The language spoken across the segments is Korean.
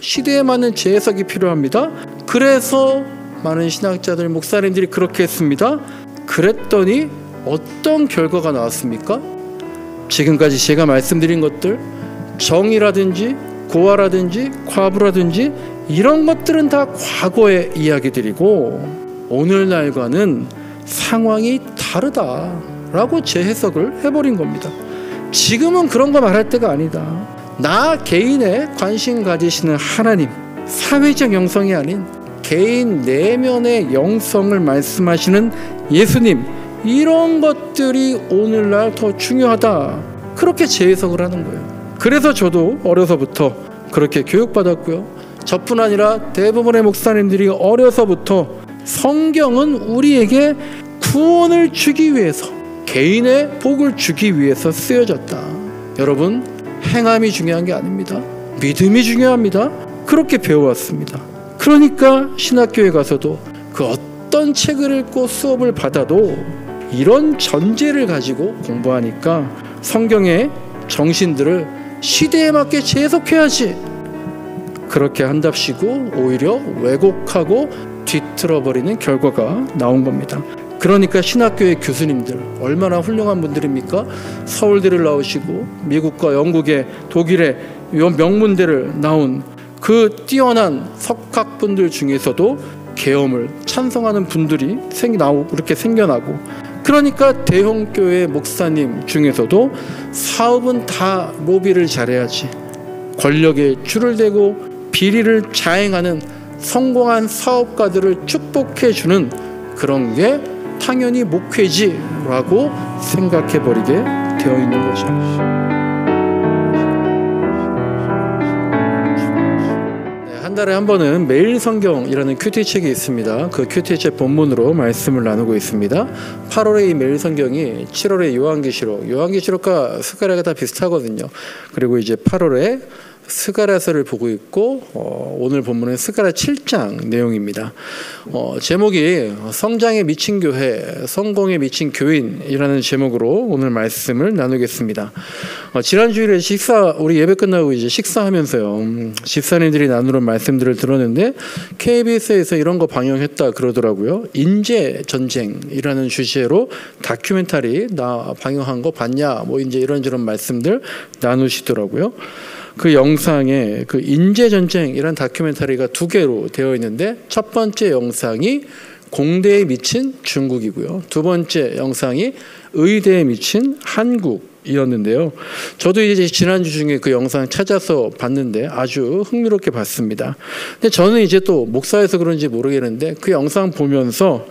시대에 맞는 재해석이 필요합니다. 그래서 많은 신학자들, 목사님들이 그렇게 했습니다. 그랬더니 어떤 결과가 나왔습니까? 지금까지 제가 말씀드린 것들, 정의라든지 고아라든지 과부라든지 이런 것들은 다 과거의 이야기들이고 오늘날과는 상황이 다르다라고 재해석을 해버린 겁니다. 지금은 그런 거 말할 때가 아니다. 나 개인의 관심 가지시는 하나님, 사회적 영성이 아닌 개인 내면의 영성을 말씀하시는 예수님, 이런 것들이 오늘날 더 중요하다, 그렇게 재해석을 하는 거예요. 그래서 저도 어려서부터 그렇게 교육받았고요. 저뿐 아니라 대부분의 목사님들이 어려서부터 성경은 우리에게 구원을 주기 위해서, 개인의 복을 주기 위해서 쓰여졌다. 여러분, 행함이 중요한 게 아닙니다. 믿음이 중요합니다. 그렇게 배워왔습니다. 그러니까 신학교에 가서도 그 어떤 책을 읽고 수업을 받아도 이런 전제를 가지고 공부하니까 성경의 정신들을 시대에 맞게 재해석해야지, 그렇게 한답시고 오히려 왜곡하고 뒤틀어버리는 결과가 나온 겁니다. 그러니까 신학교의 교수님들 얼마나 훌륭한 분들입니까? 서울대를 나오시고 미국과 영국의, 독일의 명문대를 나온 그 뛰어난 석학분들 중에서도 계엄을 찬성하는 분들이 이렇게 생겨나고, 그러니까 대형교회 목사님 중에서도 사업은 다 로비를 잘해야지, 권력에 줄을 대고 비리를 자행하는 성공한 사업가들을 축복해주는 그런 게 당연히 목회지라고 생각해버리게 되어 있는 거죠. 한 달에 한 번은 매일 성경이라는 큐티 책이 있습니다. 그 큐티 책 본문으로 말씀을 나누고 있습니다. 8월에 이 매일 성경이 7월에 요한계시록과 스가랴가 다 비슷하거든요. 그리고 이제 8월에 스가랴서를 보고 있고, 오늘 본문은 스가랴 7장 내용입니다. 제목이 성장에 미친 교회, 성공에 미친 교인이라는 제목으로 오늘 말씀을 나누겠습니다. 지난 주일에 우리 예배 끝나고 이제 식사하면서요, 집사님들이 나누는 말씀들을 들었는데 KBS에서 이런 거 방영했다 그러더라고요. 인재 전쟁이라는 주제로 다큐멘터리 방영한 거 봤냐, 뭐 이제 이런저런 말씀들 나누시더라고요. 그 영상에 그 인재전쟁이라는 다큐멘터리가 2개로 되어 있는데, 첫 번째 영상이 공대에 미친 중국이고요, 두 번째 영상이 의대에 미친 한국이었는데요. 저도 이제 지난주 중에 그 영상 찾아서 봤는데 아주 흥미롭게 봤습니다. 근데 저는 이제 또 목사여서 그런지 모르겠는데 그 영상 보면서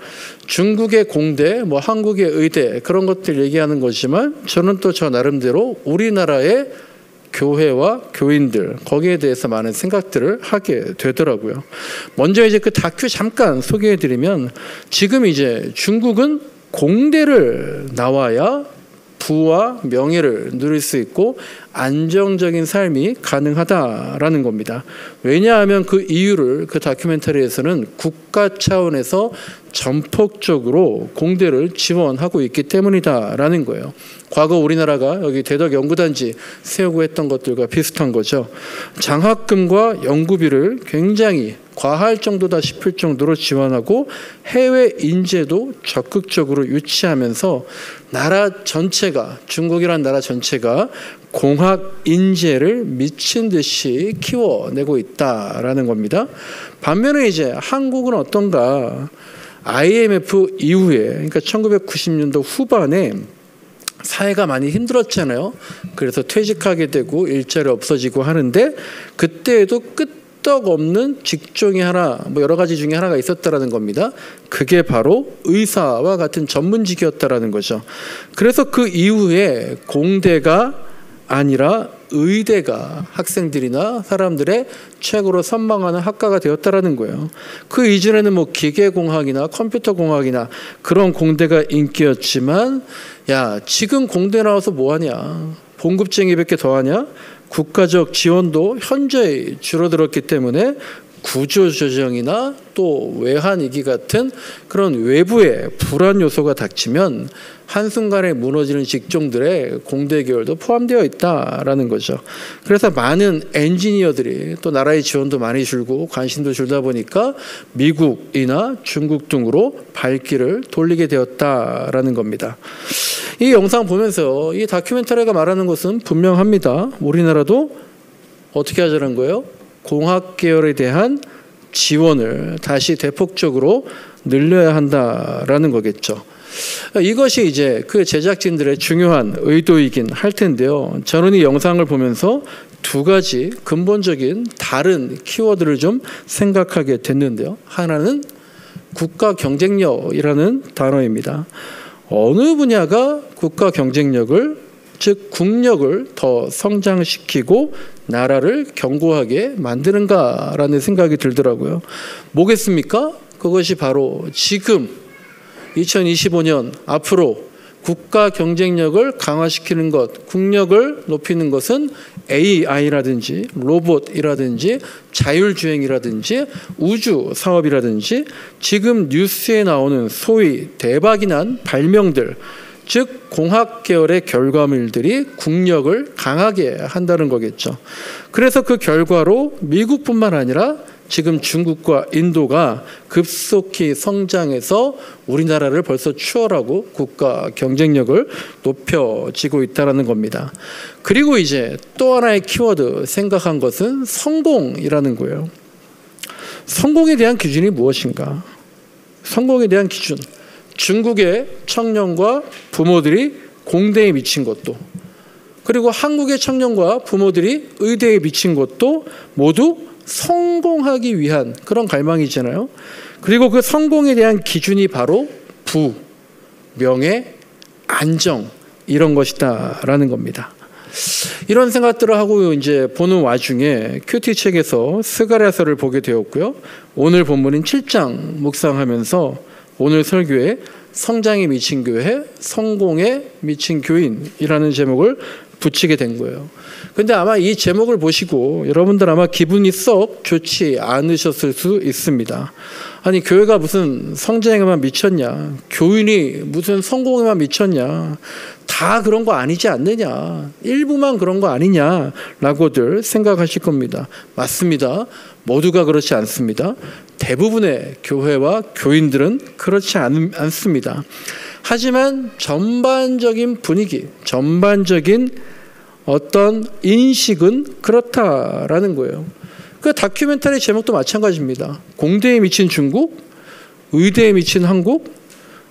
중국의 공대, 뭐 한국의 의대, 그런 것들 얘기하는 거지만 저는 또 저 나름대로 우리나라의 교회와 교인들, 거기에 대해서 많은 생각들을 하게 되더라고요. 먼저 이제 그 다큐 잠깐 소개해드리면, 지금 이제 중국은 공대를 나와야 부와 명예를 누릴 수 있고 안정적인 삶이 가능하다라는 겁니다. 왜냐하면 그 이유를 그 다큐멘터리에서는 국가 차원에서 전폭적으로 공대를 지원하고 있기 때문이다라는 거예요. 과거 우리나라가 여기 대덕연구단지 세우고 했던 것들과 비슷한 거죠. 장학금과 연구비를 굉장히 과할 정도다 싶을 정도로 지원하고 해외 인재도 적극적으로 유치하면서 나라 전체가, 중국이란 나라 전체가 공학 인재를 미친 듯이 키워내고 있다라는 겁니다. 반면에 이제 한국은 어떤가? IMF 이후에, 그러니까 1990년도 후반에 사회가 많이 힘들었잖아요. 그래서 퇴직하게 되고 일자리 없어지고 하는데, 그때에도 끄떡없는 직종이 하나, 뭐 여러 가지 중에 하나가 있었다라는 겁니다. 그게 바로 의사와 같은 전문직이었다라는 거죠. 그래서 그 이후에 공대가 아니라 의대가 학생들이나 사람들의 최고로 선망하는 학과가 되었다라는 거예요. 그 이전에는 뭐 기계공학이나 컴퓨터공학이나 그런 공대가 인기였지만, 야, 지금 공대 나와서 뭐하냐? 봉급쟁이밖에 더하냐? 국가적 지원도 현저히 줄어들었기 때문에 구조조정이나 또 외환위기 같은 그런 외부의 불안 요소가 닥치면 한순간에 무너지는 직종들의 공대 계열도 포함되어 있다라는 거죠. 그래서 많은 엔지니어들이 또 나라의 지원도 많이 줄고 관심도 줄다 보니까 미국이나 중국 등으로 발길을 돌리게 되었다라는 겁니다. 이 영상 보면서 이 다큐멘터리가 말하는 것은 분명합니다. 우리나라도 어떻게 하자는 거예요? 공학 계열에 대한 지원을 다시 대폭적으로 늘려야 한다라는 거겠죠. 이것이 이제 그 제작진들의 중요한 의도이긴 할 텐데요. 저는 이 영상을 보면서 두 가지 근본적인 다른 키워드를 좀 생각하게 됐는데요. 하나는 국가 경쟁력이라는 단어입니다. 어느 분야가 국가 경쟁력을, 즉 국력을 더 성장시키고 나라를 견고하게 만드는가라는 생각이 들더라고요. 뭐겠습니까? 그것이 바로 지금 2025년 앞으로 국가 경쟁력을 강화시키는 것, 국력을 높이는 것은 AI라든지 로봇이라든지 자율주행이라든지 우주 사업이라든지 지금 뉴스에 나오는 소위 대박이 난 발명들, 즉 공학 계열의 결과물들이 국력을 강하게 한다는 거겠죠. 그래서 그 결과로 미국뿐만 아니라 지금 중국과 인도가 급속히 성장해서 우리나라를 벌써 추월하고 국가 경쟁력을 높여지고 있다는 겁니다. 그리고 이제 또 하나의 키워드 생각한 것은 성공이라는 거예요. 성공에 대한 기준이 무엇인가? 성공에 대한 기준. 중국의 청년과 부모들이 공대에 미친 것도, 그리고 한국의 청년과 부모들이 의대에 미친 것도 모두 성공하기 위한 그런 갈망이잖아요. 그리고 그 성공에 대한 기준이 바로 부, 명예, 안정 이런 것이다라는 겁니다. 이런 생각들을 하고 이제 보는 와중에 큐티 책에서 스가랴서를 보게 되었고요. 오늘 본문인 7장 묵상하면서 오늘 설교에 성장에 미친 교회, 성공에 미친 교인이라는 제목을 붙이게 된 거예요. 근데 아마 이 제목을 보시고 여러분들 아마 기분이 썩 좋지 않으셨을 수 있습니다. 아니, 교회가 무슨 성장에만 미쳤냐? 교인이 무슨 성공에만 미쳤냐? 다 그런 거 아니지 않느냐? 일부만 그런 거 아니냐라고들 생각하실 겁니다. 맞습니다. 모두가 그렇지 않습니다. 대부분의 교회와 교인들은 그렇지 않습니다. 하지만 전반적인 분위기, 전반적인 어떤 인식은 그렇다라는 거예요. 그 다큐멘터리 제목도 마찬가지입니다. 공대에 미친 중국, 의대에 미친 한국.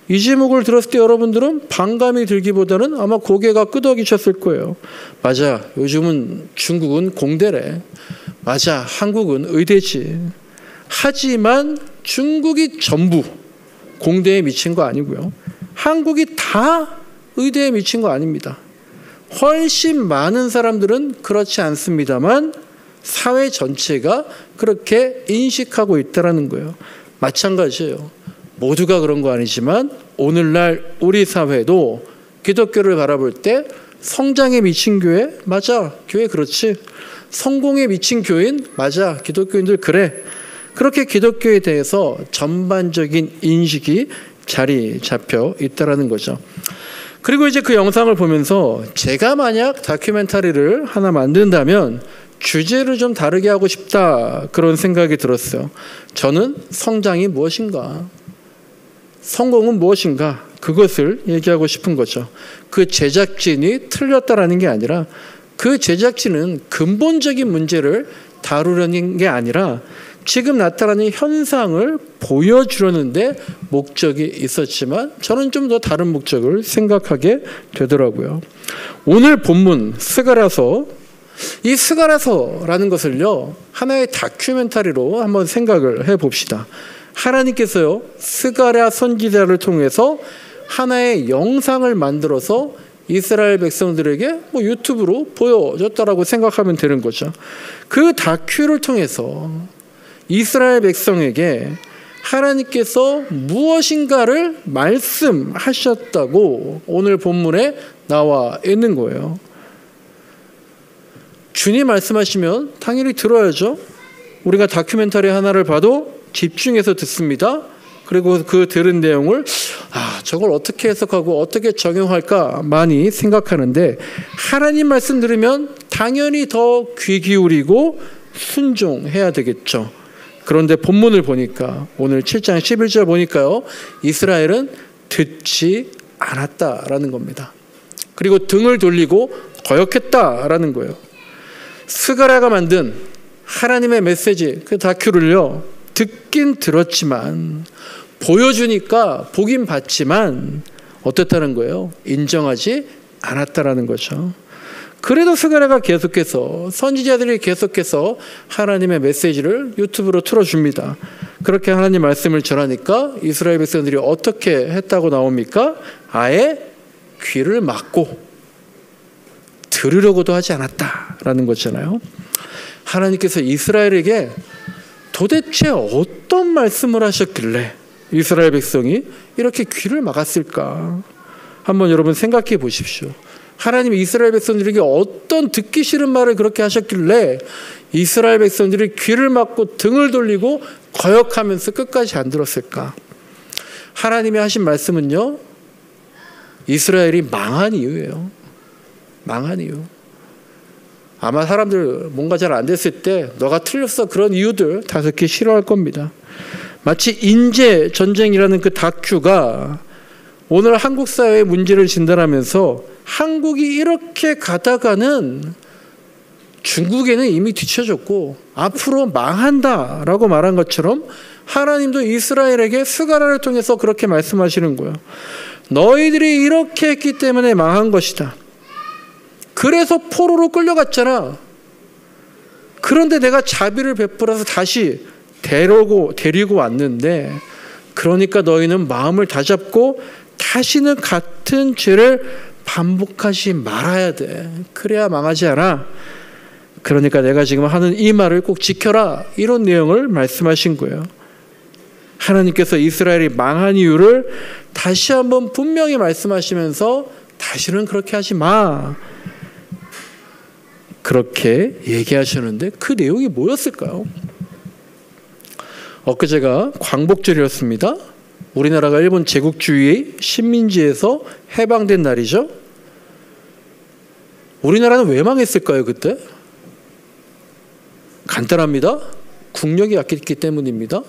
이 제목을 들었을 때 여러분들은 반감이 들기보다는 아마 고개가 끄덕이셨을 거예요. 맞아, 요즘은 중국은 공대래. 맞아, 한국은 의대지. 하지만 중국이 전부 공대에 미친 거 아니고요. 한국이 다 의대에 미친 거 아닙니다. 훨씬 많은 사람들은 그렇지 않습니다만 사회 전체가 그렇게 인식하고 있다는 거예요. 마찬가지예요. 모두가 그런 거 아니지만 오늘날 우리 사회도 기독교를 바라볼 때 성장에 미친 교회, 맞아, 교회 그렇지. 성공에 미친 교인, 맞아, 기독교인들 그래. 그렇게 기독교에 대해서 전반적인 인식이 자리 잡혀 있다는 거죠. 그리고 이제 그 영상을 보면서 제가 만약 다큐멘터리를 하나 만든다면 주제를 좀 다르게 하고 싶다, 그런 생각이 들었어요. 저는 성장이 무엇인가, 성공은 무엇인가, 그것을 얘기하고 싶은 거죠. 그 제작진이 틀렸다라는 게 아니라 그 제작진은 근본적인 문제를 다루려는 게 아니라 지금 나타나는 현상을 보여주려는데 목적이 있었지만 저는 좀 더 다른 목적을 생각하게 되더라고요. 오늘 본문 스가랴서, 이 스가랴서라는 것을요 하나의 다큐멘터리로 한번 생각을 해봅시다. 하나님께서요 스가랴 선지자를 통해서 하나의 영상을 만들어서 이스라엘 백성들에게 유튜브로 보여줬다라고 생각하면 되는 거죠. 그 다큐를 통해서 이스라엘 백성에게 하나님께서 무엇인가를 말씀하셨다고 오늘 본문에 나와 있는 거예요. 주님 말씀하시면 당연히 들어야죠. 우리가 다큐멘터리 하나를 봐도 집중해서 듣습니다. 그리고 그 들은 내용을 저걸 어떻게 해석하고 어떻게 적용할까 많이 생각하는데, 하나님 말씀 들으면 당연히 더 귀 기울이고 순종해야 되겠죠. 그런데 본문을 보니까 오늘 7장 11절 보니까요, 이스라엘은 듣지 않았다라는 겁니다. 그리고 등을 돌리고 거역했다라는 거예요. 스가랴가 만든 하나님의 메시지, 그 다큐를요, 듣긴 들었지만, 보여주니까 보긴 봤지만 어떻다는 거예요? 인정하지 않았다라는 거죠. 그래도 스가랴가 계속해서, 선지자들이 계속해서 하나님의 메시지를 유튜브로 틀어줍니다. 그렇게 하나님 말씀을 전하니까 이스라엘 백성들이 어떻게 했다고 나옵니까? 아예 귀를 막고 들으려고도 하지 않았다라는 거잖아요. 하나님께서 이스라엘에게 도대체 어떤 말씀을 하셨길래 이스라엘 백성이 이렇게 귀를 막았을까? 한번 여러분 생각해 보십시오. 하나님이 이스라엘 백성들에게 어떤 듣기 싫은 말을 그렇게 하셨길래 이스라엘 백성들이 귀를 막고 등을 돌리고 거역하면서 끝까지 안 들었을까? 하나님이 하신 말씀은요, 이스라엘이 망한 이유예요. 망한 이유. 아마 사람들 뭔가 잘 안 됐을 때 너가 틀렸어, 그런 이유들 다 듣기 싫어할 겁니다. 마치 인재 전쟁이라는 그 다큐가 오늘 한국 사회의 문제를 진단하면서 한국이 이렇게 가다가는 중국에는 이미 뒤쳐졌고 앞으로 망한다라고 말한 것처럼, 하나님도 이스라엘에게 스가랴를 통해서 그렇게 말씀하시는 거예요. 너희들이 이렇게 했기 때문에 망한 것이다. 그래서 포로로 끌려갔잖아. 그런데 내가 자비를 베풀어서 다시 데리고 왔는데, 그러니까 너희는 마음을 다잡고 다시는 같은 죄를 반복하지 말아야 돼. 그래야 망하지 않아. 그러니까 내가 지금 하는 이 말을 꼭 지켜라, 이런 내용을 말씀하신 거예요. 하나님께서 이스라엘이 망한 이유를 다시 한번 분명히 말씀하시면서 다시는 그렇게 하지 마, 그렇게 얘기하셨는데 그 내용이 뭐였을까요? 엊그제가 광복절이었습니다. 우리나라가 일본 제국주의 식민지에서 해방된 날이죠. 우리나라는 왜 망했을까요, 그때? 간단합니다. 국력이 약했기 때문입니다.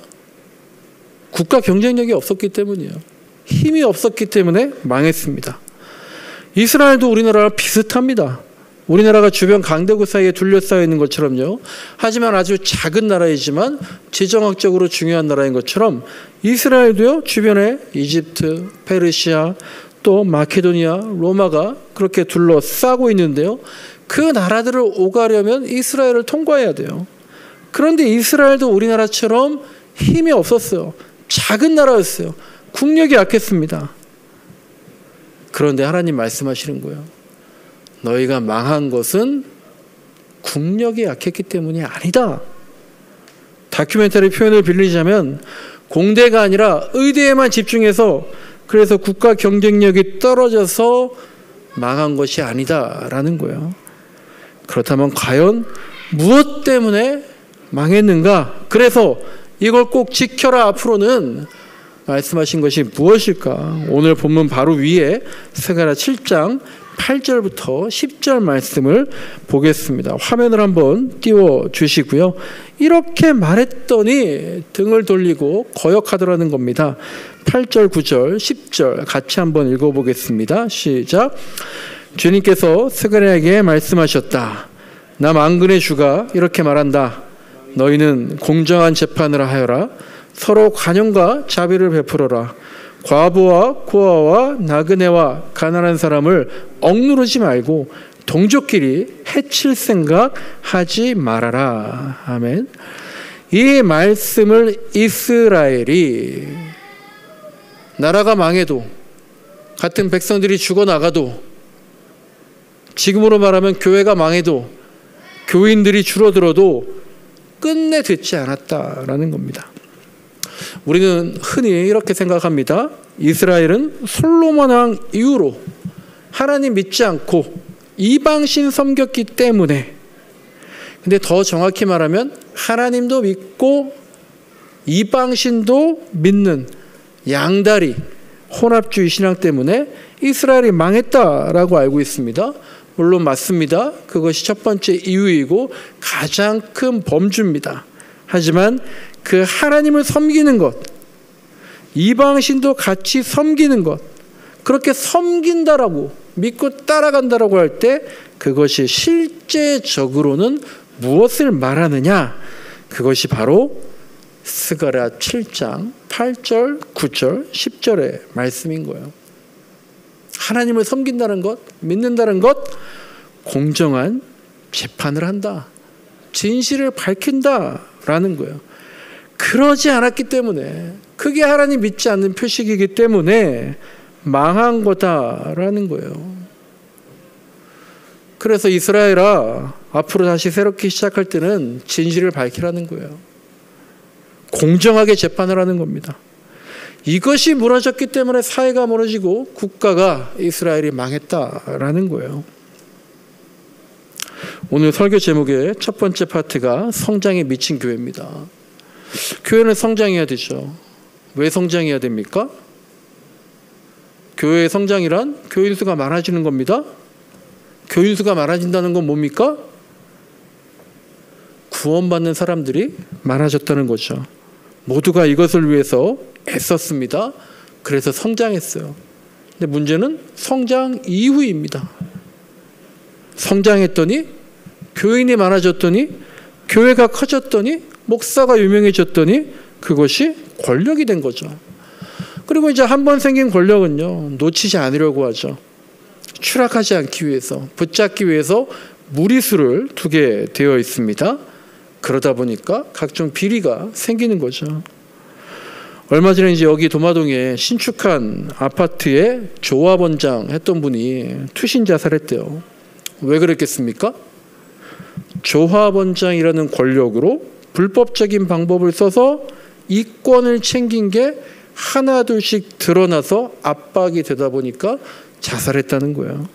국가 경쟁력이 없었기 때문이에요. 힘이 없었기 때문에 망했습니다. 이스라엘도 우리나라랑 비슷합니다. 우리나라가 주변 강대국 사이에 둘러싸여 있는 것처럼요. 하지만 아주 작은 나라이지만 지정학적으로 중요한 나라인 것처럼 이스라엘도요, 주변에 이집트, 페르시아, 또 마케도니아, 로마가 그렇게 둘러싸고 있는데요. 그 나라들을 오가려면 이스라엘을 통과해야 돼요. 그런데 이스라엘도 우리나라처럼 힘이 없었어요. 작은 나라였어요. 국력이 약했습니다. 그런데 하나님 말씀하시는 거예요. 너희가 망한 것은 국력이 약했기 때문이 아니다. 다큐멘터리 표현을 빌리자면 공대가 아니라 의대에만 집중해서, 그래서 국가 경쟁력이 떨어져서 망한 것이 아니다라는 거예요. 그렇다면 과연 무엇 때문에 망했는가? 그래서 이걸 꼭 지켜라, 앞으로는 말씀하신 것이 무엇일까? 오늘 본문 바로 위에 스가랴 7장 8절부터 10절 말씀을 보겠습니다. 화면을 한번 띄워주시고요. 이렇게 말했더니 등을 돌리고 거역하더라는 겁니다. 8절, 9절, 10절 같이 한번 읽어보겠습니다. 시작. 주님께서 스가랴에게 말씀하셨다. 나 만군의 주가 이렇게 말한다. 너희는 공정한 재판을 하여라. 서로 관용과 자비를 베풀어라. 과부와 고아와 나그네와 가난한 사람을 억누르지 말고 동족끼리 해칠 생각 하지 말아라. 아멘. 이 말씀을 이스라엘이 나라가 망해도, 같은 백성들이 죽어나가도, 지금으로 말하면 교회가 망해도, 교인들이 줄어들어도 끝내 듣지 않았다라는 겁니다. 우리는 흔히 이렇게 생각합니다. 이스라엘은 솔로몬 왕 이후로 하나님 믿지 않고 이방신 섬겼기 때문에 근데 더 정확히 말하면 하나님도 믿고 이방신도 믿는 양다리 혼합주의 신앙 때문에 이스라엘이 망했다라고 알고 있습니다. 물론 맞습니다. 그것이 첫 번째 이유이고 가장 큰 범주입니다. 하지만 그 하나님을 섬기는 것, 이방신도 같이 섬기는 것, 그렇게 섬긴다라고 믿고 따라간다라고 할 때 그것이 실제적으로는 무엇을 말하느냐? 그것이 바로 스가랴 7장 8절, 9절, 10절의 말씀인 거예요. 하나님을 섬긴다는 것, 믿는다는 것, 공정한 재판을 한다. 진실을 밝힌다라는 거예요. 그러지 않았기 때문에, 그게 하나님 믿지 않는 표식이기 때문에 망한 거다라는 거예요. 그래서 이스라엘아, 앞으로 다시 새롭게 시작할 때는 진실을 밝히라는 거예요. 공정하게 재판을 하는 겁니다. 이것이 무너졌기 때문에 사회가 무너지고 국가가 이스라엘이 망했다라는 거예요. 오늘 설교 제목의 첫 번째 파트가 성장에 미친 교회입니다. 교회는 성장해야 되죠. 왜 성장해야 됩니까? 교회의 성장이란 교인 수가 많아지는 겁니다. 교인 수가 많아진다는 건 뭡니까? 구원받는 사람들이 많아졌다는 거죠. 모두가 이것을 위해서 애썼습니다. 그래서 성장했어요. 근데 문제는 성장 이후입니다. 성장했더니, 교인이 많아졌더니, 교회가 커졌더니, 목사가 유명해졌더니 그것이 권력이 된 거죠. 그리고 이제 한번 생긴 권력은요, 놓치지 않으려고 하죠. 추락하지 않기 위해서, 붙잡기 위해서 무리수를 두게 되어 있습니다. 그러다 보니까 각종 비리가 생기는 거죠. 얼마 전에 이제 여기 도마동에 신축한 아파트에 조합원장 했던 분이 투신 자살했대요. 왜 그랬겠습니까? 조합원장이라는 권력으로 불법적인 방법을 써서 이권을 챙긴 게 하나 둘씩 드러나서 압박이 되다 보니까 자살했다는 거예요.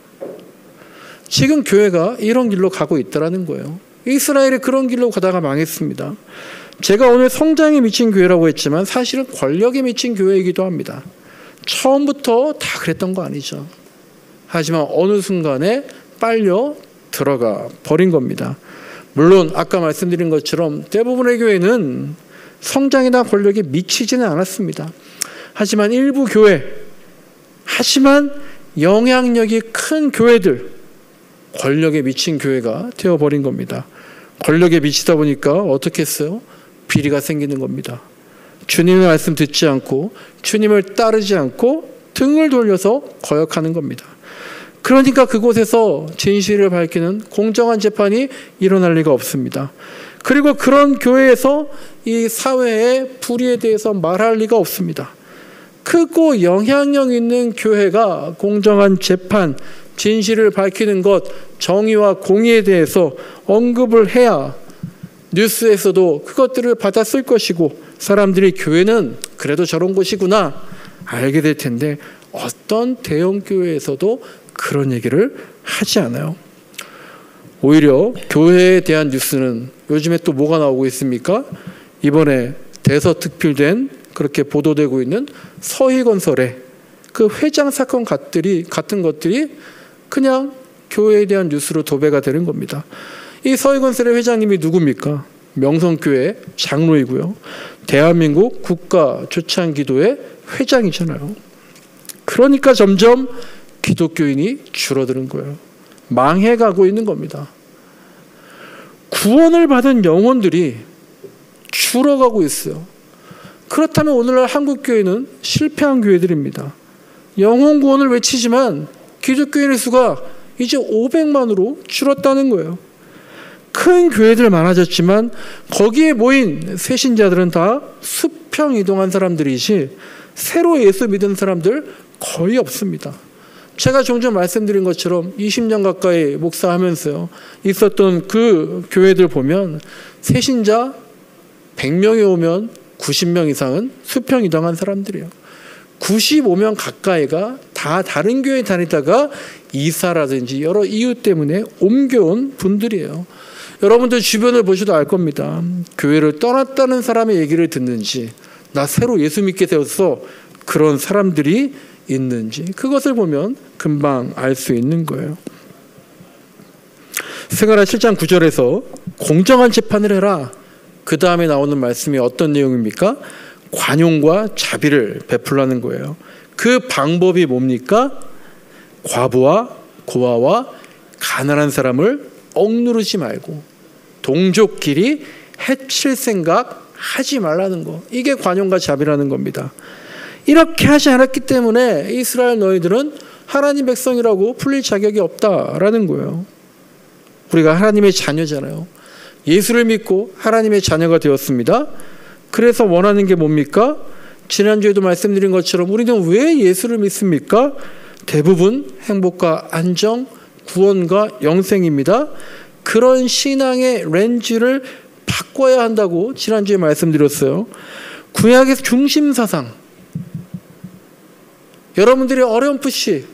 지금 교회가 이런 길로 가고 있다는 거예요. 이스라엘이 그런 길로 가다가 망했습니다. 제가 오늘 성장에 미친 교회라고 했지만 사실은 권력에 미친 교회이기도 합니다. 처음부터 다 그랬던 거 아니죠. 하지만 어느 순간에 빨려 들어가 버린 겁니다. 물론 아까 말씀드린 것처럼 대부분의 교회는 성장이나 권력에 미치지는 않았습니다. 하지만 일부 교회, 하지만 영향력이 큰 교회들, 권력에 미친 교회가 되어버린 겁니다. 권력에 미치다 보니까 어떻게 했어요? 비리가 생기는 겁니다. 주님의 말씀 듣지 않고 주님을 따르지 않고 등을 돌려서 거역하는 겁니다. 그러니까 그곳에서 진실을 밝히는 공정한 재판이 일어날 리가 없습니다. 그리고 그런 교회에서 이 사회의 불의에 대해서 말할 리가 없습니다. 크고 영향력 있는 교회가 공정한 재판, 진실을 밝히는 것, 정의와 공의에 대해서 언급을 해야 뉴스에서도 그것들을 받았을 것이고 사람들이 교회는 그래도 저런 곳이구나 알게 될 텐데 어떤 대형 교회에서도 그런 얘기를 하지 않아요. 오히려 교회에 대한 뉴스는 요즘에 또 뭐가 나오고 있습니까? 이번에 대서특필된 그렇게 보도되고 있는 서희건설의 그 회장 사건 같은 것들이 그냥 교회에 대한 뉴스로 도배가 되는 겁니다. 이 서희건설의 회장님이 누굽니까? 명성교회 장로이고요. 대한민국 국가조찬기도회 회장이잖아요. 그러니까 점점 기독교인이 줄어드는 거예요. 망해가고 있는 겁니다. 구원을 받은 영혼들이 줄어가고 있어요. 그렇다면 오늘날 한국교회는 실패한 교회들입니다. 영혼 구원을 외치지만 기독교인의 수가 이제 500만으로 줄었다는 거예요. 큰 교회들 많아졌지만 거기에 모인 새신자들은 다 수평 이동한 사람들이지 새로 예수 믿은 사람들 거의 없습니다. 제가 종종 말씀드린 것처럼 20년 가까이 목사하면서요 있었던 그 교회들 보면 새신자 100명이 오면 90명 이상은 수평 이동한 사람들이에요. 95명 가까이가 다 다른 교회 다니다가 이사라든지 여러 이유 때문에 옮겨온 분들이에요. 여러분들 주변을 보셔도 알 겁니다. 교회를 떠났다는 사람의 얘기를 듣는지, 나 새로 예수 믿게 되었어, 그런 사람들이 있는지, 그것을 보면 금방 알 수 있는 거예요. 스가랴 7장 9절에서 공정한 재판을 해라. 그 다음에 나오는 말씀이 어떤 내용입니까? 관용과 자비를 베풀라는 거예요. 그 방법이 뭡니까? 과부와 고아와 가난한 사람을 억누르지 말고 동족끼리 해칠 생각 하지 말라는 거. 이게 관용과 자비라는 겁니다. 이렇게 하지 않았기 때문에 이스라엘 너희들은 하나님 백성이라고 불릴 자격이 없다라는 거예요. 우리가 하나님의 자녀잖아요. 예수를 믿고 하나님의 자녀가 되었습니다. 그래서 원하는 게 뭡니까? 지난주에도 말씀드린 것처럼 우리는 왜 예수를 믿습니까? 대부분 행복과 안정, 구원과 영생입니다. 그런 신앙의 렌즈를 바꿔야 한다고 지난주에 말씀드렸어요. 구약의 중심사상, 여러분들이 어렴풋이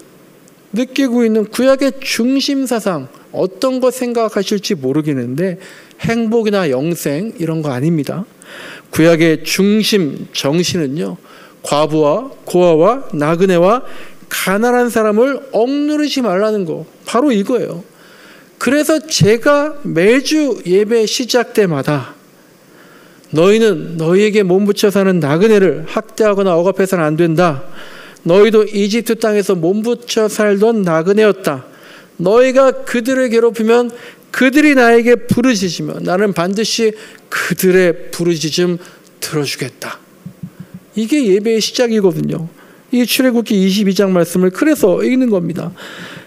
느끼고 있는 구약의 중심사상, 어떤 거 생각하실지 모르겠는데 행복이나 영생 이런 거 아닙니다. 구약의 중심 정신은요, 과부와 고아와 나그네와 가난한 사람을 억누르지 말라는 거, 바로 이거예요. 그래서 제가 매주 예배 시작 때마다 너희는 너희에게 몸부쳐 사는 나그네를 학대하거나 억압해서는 안 된다. 너희도 이집트 땅에서 몸부쳐 살던 나그네였다. 너희가 그들을 괴롭히면 그들이 나에게 부르짖으면 나는 반드시 그들의 부르짖음 들어주겠다. 이게 예배의 시작이거든요. 이 출애굽기 22장 말씀을 그래서 읽는 겁니다.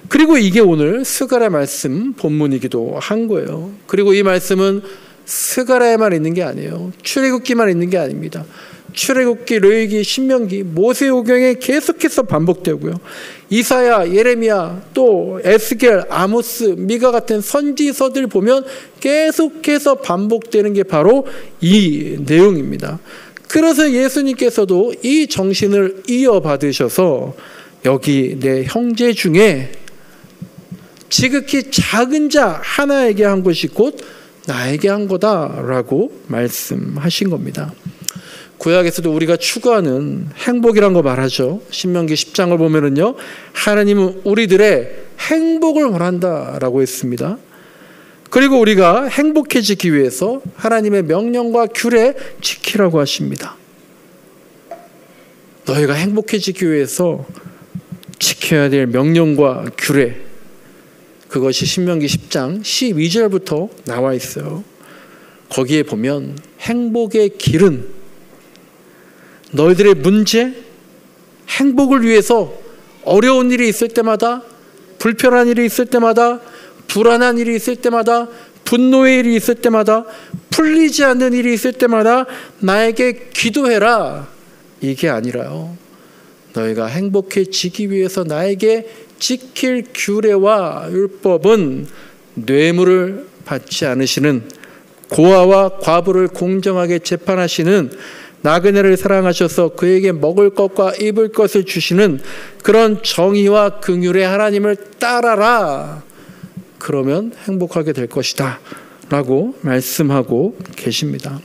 그리고 이게 오늘 스가랴 말씀 본문이기도 한 거예요. 그리고 이 말씀은 스가랴에만 있는 게 아니에요. 출애굽기만 있는 게 아닙니다. 출애굽기, 레위기, 신명기, 모세오경에 계속해서 반복되고요. 이사야, 예레미야, 또 에스겔, 아모스, 미가 같은 선지서들 보면 계속해서 반복되는 게 바로 이 내용입니다. 그래서 예수님께서도 이 정신을 이어받으셔서 여기 내 형제 중에 지극히 작은 자 하나에게 한 것이 곧 나에게 한 거다라고 말씀하신 겁니다. 구약에서도 우리가 추구하는 행복이란 거 말하죠. 신명기 10장을 보면은요, 하나님은 우리들의 행복을 원한다라고 했습니다. 그리고 우리가 행복해지기 위해서 하나님의 명령과 규례 지키라고 하십니다. 너희가 행복해지기 위해서 지켜야 될 명령과 규례, 그것이 신명기 10장 12절부터 나와 있어요. 거기에 보면 행복의 길은 너희들의 문제, 행복을 위해서 어려운 일이 있을 때마다, 불편한 일이 있을 때마다, 불안한 일이 있을 때마다, 분노의 일이 있을 때마다, 풀리지 않는 일이 있을 때마다 나에게 기도해라. 이게 아니라요. 너희가 행복해지기 위해서 나에게 지킬 규례와 율법은 뇌물을 받지 않으시는, 고아와 과부를 공정하게 재판하시는, 나그네를 사랑하셔서 그에게 먹을 것과 입을 것을 주시는 그런 정의와 긍휼의 하나님을 따라라. 그러면 행복하게 될 것이다 라고 말씀하고 계십니다.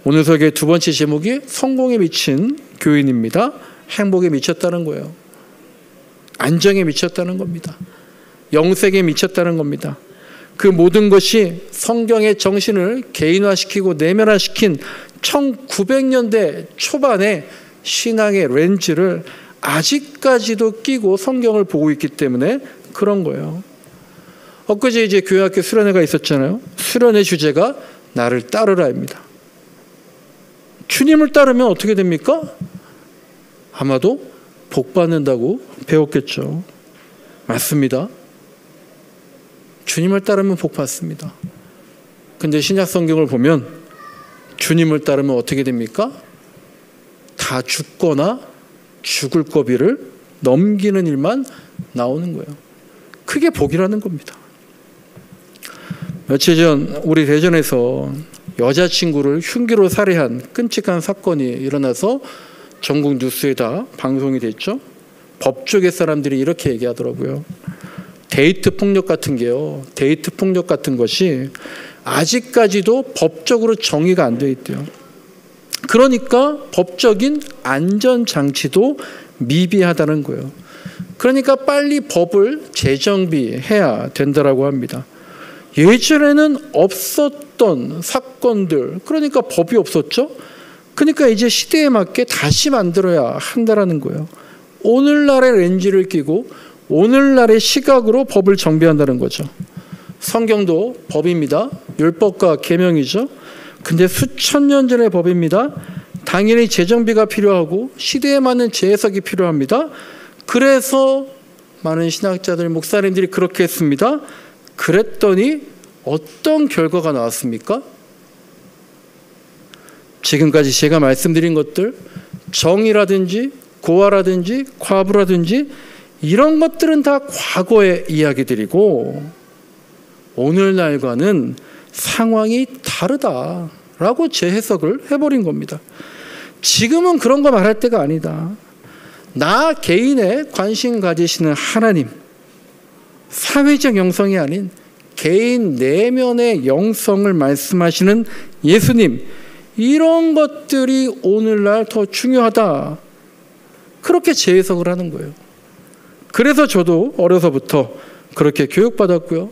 오늘 설교의 두 번째 제목이 성공에 미친 교인입니다. 행복에 미쳤다는 거예요. 안정에 미쳤다는 겁니다. 영생에 미쳤다는 겁니다. 그 모든 것이 성경의 정신을 개인화시키고 내면화시킨 1900년대 초반의 신앙의 렌즈를 아직까지도 끼고 성경을 보고 있기 때문에 그런 거예요. 엊그제 이제 교회학교 수련회가 있었잖아요. 수련회 주제가 나를 따르라입니다. 주님을 따르면 어떻게 됩니까? 아마도 복 받는다고 배웠겠죠. 맞습니다. 주님을 따르면 복 받습니다. 근데 신약 성경을 보면 주님을 따르면 어떻게 됩니까? 다 죽거나 죽을 거비를 넘기는 일만 나오는 거예요. 그게 복이라는 겁니다. 며칠 전 우리 대전에서 여자친구를 흉기로 살해한 끔찍한 사건이 일어나서 전국 뉴스에다 방송이 됐죠. 법조계 사람들이 이렇게 얘기하더라고요. 데이트 폭력 같은 게요. 데이트 폭력 같은 것이 아직까지도 법적으로 정의가 안 돼 있대요. 그러니까 법적인 안전장치도 미비하다는 거예요. 그러니까 빨리 법을 재정비해야 된다라고 합니다. 예전에는 없었던 사건들, 그러니까 법이 없었죠. 그러니까 이제 시대에 맞게 다시 만들어야 한다라는 거예요. 오늘날의 렌즈를 끼고 오늘날의 시각으로 법을 정비한다는 거죠. 성경도 법입니다. 율법과 계명이죠. 근데 수천 년 전의 법입니다. 당연히 재정비가 필요하고 시대에 맞는 재해석이 필요합니다. 그래서 많은 신학자들, 목사님들이 그렇게 했습니다. 그랬더니 어떤 결과가 나왔습니까? 지금까지 제가 말씀드린 것들, 정의라든지 고아라든지 과부라든지 이런 것들은 다 과거의 이야기들이고 오늘날과는 상황이 다르다라고 재해석을 해버린 겁니다. 지금은 그런 거 말할 때가 아니다. 나 개인의 관심 가지시는 하나님, 사회적 영성이 아닌 개인 내면의 영성을 말씀하시는 예수님, 이런 것들이 오늘날 더 중요하다. 그렇게 재해석을 하는 거예요. 그래서 저도 어려서부터 그렇게 교육받았고요.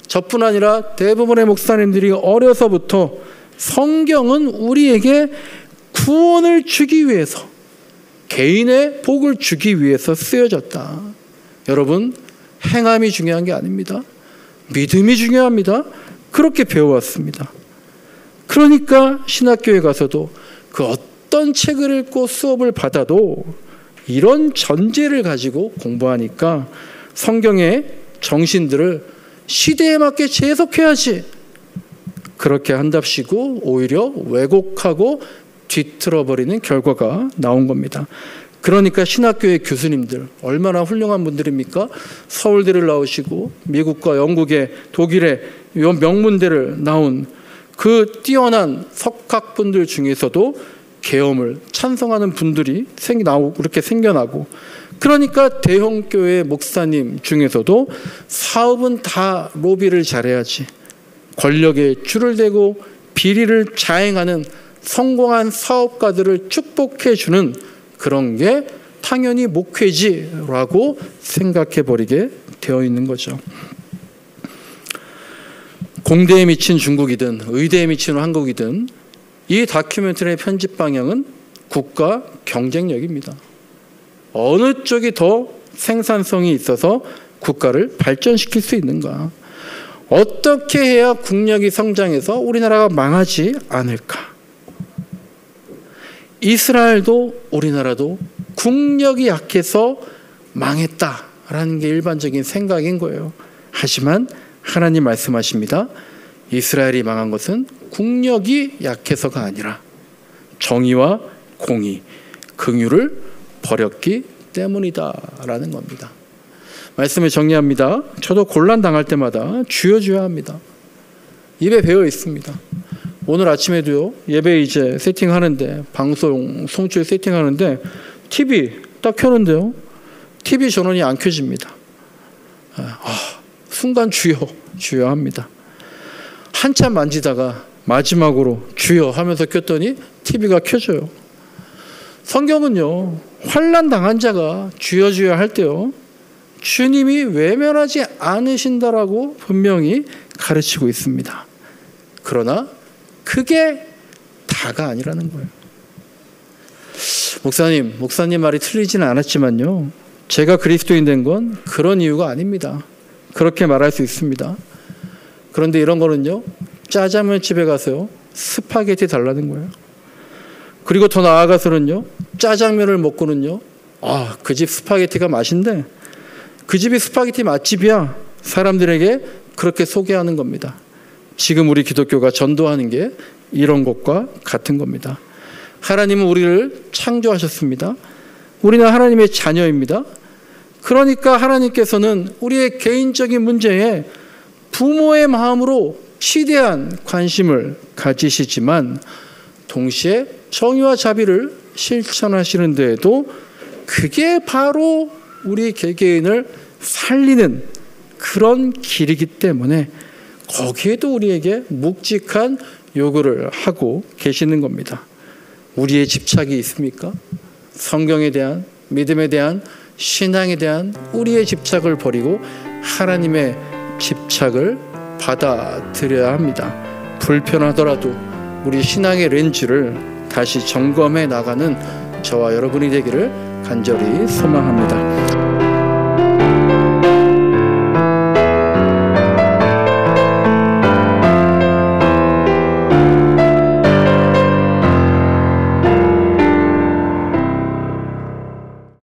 저뿐 아니라 대부분의 목사님들이 어려서부터 성경은 우리에게 구원을 주기 위해서, 개인의 복을 주기 위해서 쓰여졌다. 여러분, 행함이 중요한 게 아닙니다. 믿음이 중요합니다. 그렇게 배워왔습니다. 그러니까 신학교에 가서도 그 어떤 책을 읽고 수업을 받아도 이런 전제를 가지고 공부하니까 성경의 정신들을 시대에 맞게 재해석해야지. 그렇게 한답시고 오히려 왜곡하고 뒤틀어버리는 결과가 나온 겁니다. 그러니까 신학교의 교수님들 얼마나 훌륭한 분들입니까? 서울대를 나오시고 미국과 영국의 독일의 명문대를 나온 그 뛰어난 석학분들 중에서도 계엄을 찬성하는 분들이 그렇게 생겨나고, 그러니까 대형교회 목사님 중에서도 사업은 다 로비를 잘해야지, 권력에 줄을 대고 비리를 자행하는 성공한 사업가들을 축복해주는 그런 게 당연히 목회지라고 생각해버리게 되어 있는 거죠. 공대에 미친 중국이든 의대에 미친 한국이든 이 다큐멘터리의 편집 방향은 국가 경쟁력입니다. 어느 쪽이 더 생산성이 있어서 국가를 발전시킬 수 있는가? 어떻게 해야 국력이 성장해서 우리나라가 망하지 않을까? 이스라엘도 우리나라도 국력이 약해서 망했다라는 게 일반적인 생각인 거예요. 하지만 하나님 말씀하십니다. 이스라엘이 망한 것은 국력이 약해서가 아니라 정의와 공의, 긍휼을 버렸기 때문이다라는 겁니다. 말씀을 정리합니다. 저도 곤란 당할 때마다 주여 주여 합니다. 입에 배어 있습니다. 오늘 아침에도요, 예배 이제 세팅하는데, 방송 송출 세팅하는데 TV 딱 켜는데요, TV 전원이 안 켜집니다. 순간 주여 주여 합니다. 한참 만지다가 마지막으로 주여 하면서 켰더니 TV가 켜져요. 성경은요, 환난 당한 자가 주여 주여 할 때요, 주님이 외면하지 않으신다라고 분명히 가르치고 있습니다. 그러나 그게 다가 아니라는 거예요. 목사님 말이 틀리지는 않았지만요, 제가 그리스도인 된 건 그런 이유가 아닙니다. 그렇게 말할 수 있습니다. 그런데 이런 거는요, 짜장면 집에 가서요, 스파게티 달라는 거예요. 그리고 더 나아가서는요, 짜장면을 먹고는요, 그 집 스파게티가 맛인데 그 집이 스파게티 맛집이야, 사람들에게 그렇게 소개하는 겁니다. 지금 우리 기독교가 전도하는 게 이런 것과 같은 겁니다. 하나님은 우리를 창조하셨습니다. 우리는 하나님의 자녀입니다. 그러니까 하나님께서는 우리의 개인적인 문제에 부모의 마음으로 시대한 관심을 가지시지만 동시에 정의와 자비를 실천하시는 데에도 그게 바로 우리 개개인을 살리는 그런 길이기 때문에 거기에도 우리에게 묵직한 요구를 하고 계시는 겁니다. 우리의 집착이 있습니까? 성경에 대한, 믿음에 대한, 신앙에 대한 우리의 집착을 버리고 하나님의 집착을 받아들여야 합니다. 불편하더라도 우리 신앙의 렌즈를 다시 점검해 나가는 저와 여러분이 되기를 간절히 소망합니다.